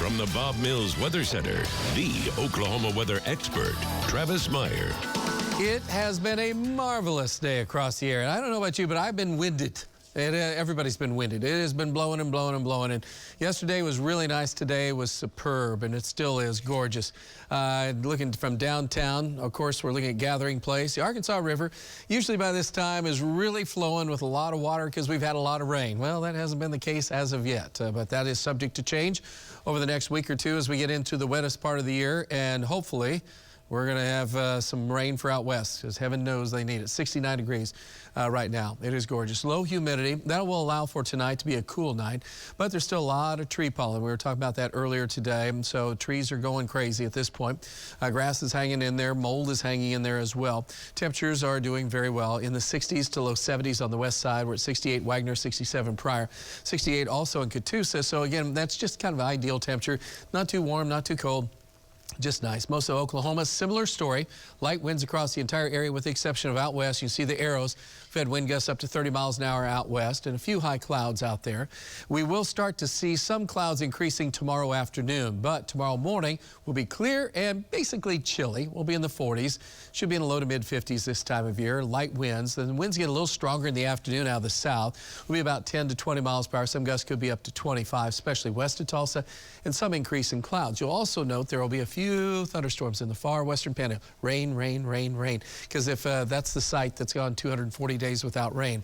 From the Bob Mills Weather Center, the Oklahoma weather expert, Travis Meyer. It has been a marvelous day across the air. And I don't know about you, but I've been winded. Everybody's been winded. It has been blowing and blowing and blowing. And yesterday was really nice. Today was superb, and it still is gorgeous. Looking from downtown, of course, we're looking at Gathering Place. The Arkansas River, usually by this time, is really flowing with a lot of water because we've had a lot of rain. Well, that hasn't been the case as of yet, but that is subject to change over the next week or two as we get into the wettest part of the year, and hopefully we're going to have some rain for out west, because heaven knows they need it. 69 degrees right now. It is gorgeous. Low humidity. That will allow for tonight to be a cool night, but there's still a lot of tree pollen. We were talking about that earlier today, and so trees are going crazy at this point. Grass is hanging in there. Mold is hanging in there as well. Temperatures are doing very well in the 60s to low 70s on the west side. We're at 68 Wagner, 67 Pryor, 68 also in Catoosa. So again, that's just kind of an ideal temperature. Not too warm, not too cold. Just nice. Most of Oklahoma, similar story. Light winds across the entire area with the exception of out west. You see the arrows. We've had wind gusts up to 30 miles an hour out west and a few high clouds out there. We will start to see some clouds increasing tomorrow afternoon, but tomorrow morning will be clear and basically chilly. We'll be in the 40s. Should be in the low to mid 50s this time of year. Light winds. Then the winds get a little stronger in the afternoon out of the south. Will be about 10 to 20 miles per hour. Some gusts could be up to 25, especially west of Tulsa, and some increase in clouds. You'll also note there will be a few thunderstorms in the far western panhandle. Rain, rain, rain, rain. Because if that's the site that's gone 240 days without rain,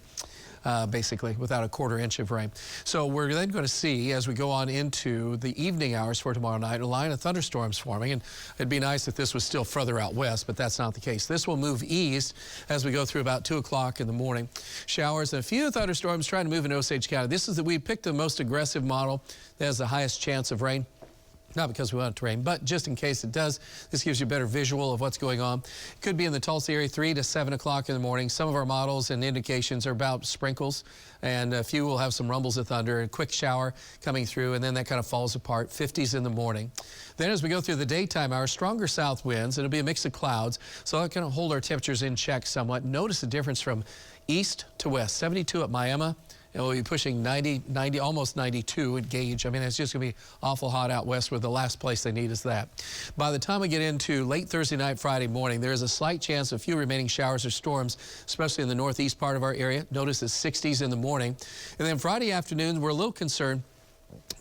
basically without a quarter inch of rain. So we're then going to see, as we go on into the evening hours for tomorrow night, a line of thunderstorms forming. And it'd be nice if this was still further out west, but that's not the case. This will move east as we go through about 2 o'clock in the morning. Showers and a few thunderstorms trying to move into Osage County. We picked the most aggressive model that has the highest chance of rain. Not because we want it to rain, but just in case it does, this gives you a better visual of what's going on. It could be in the Tulsa area 3 to 7 o'clock in the morning. Some of our models and indications are about sprinkles, and a few will have some rumbles of thunder, a quick shower coming through, and then that kind of falls apart. 50s in the morning. Then as we go through the daytime hours, stronger south winds. It'll be a mix of clouds, so that can hold our temperatures in check somewhat. Notice the difference from east to west. 72 at Miami. It will be pushing 90, almost 92 at Gage. I mean, it's just going to be awful hot out west, where the last place they need is that. By the time we get into late Thursday night, Friday morning, there is a slight chance of a few remaining showers or storms, especially in the northeast part of our area. Notice the 60s in the morning. And then Friday afternoon, we're a little concerned.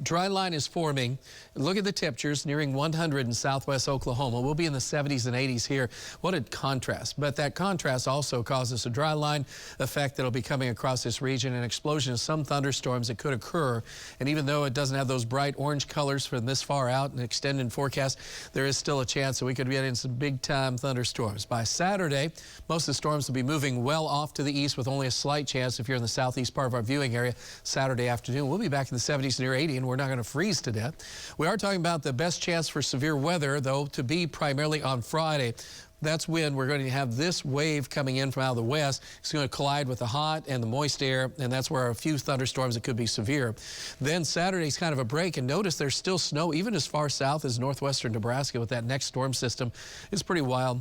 Dry line is forming. Look at the temperatures nearing 100 in southwest Oklahoma. We'll be in the 70s and 80s here. What a contrast. But that contrast also causes a dry line effect that will be coming across this region, an explosion of some thunderstorms that could occur. And even though it doesn't have those bright orange colors from this far out and extended forecast, there is still a chance that we could get in some big time thunderstorms. By Saturday, most of the storms will be moving well off to the east with only a slight chance if you're in the southeast part of our viewing area. Saturday afternoon, we'll be back in the 70s near 80, and we're not going to freeze to death. We are talking about the best chance for severe weather, though, to be primarily on Friday. That's when we're going to have this wave coming in from out of the west. It's going to collide with the hot and the moist air, and that's where a few thunderstorms that could be severe. Then Saturday's kind of a break, and notice there's still snow even as far south as northwestern Nebraska with that next storm system. It's pretty wild.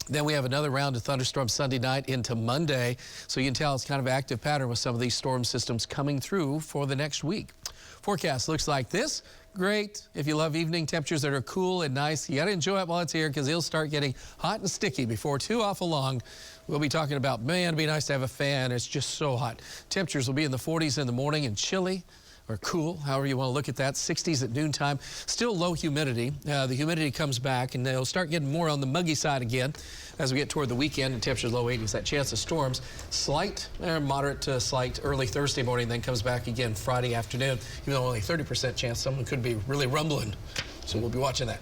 Then we have another round of thunderstorms Sunday night into Monday, so you can tell it's kind of an active pattern with some of these storm systems coming through for the next week. Forecast looks like this. Great if you love evening temperatures that are cool and nice. You got to enjoy it while it's here, because it'll start getting hot and sticky before too awful long. We'll be talking about, man, it'd be nice to have a fan. It's just so hot. Temperatures will be in the 40s in the morning and chilly or cool, however you want to look at that. 60s at noontime. Still low humidity. The humidity comes back, and they'll start getting more on the muggy side again as we get toward the weekend, and temperatures low 80s. That chance of storms, slight, moderate to slight early Thursday morning, then comes back again Friday afternoon. Even though only 30% chance, someone could be really rumbling. So we'll be watching that.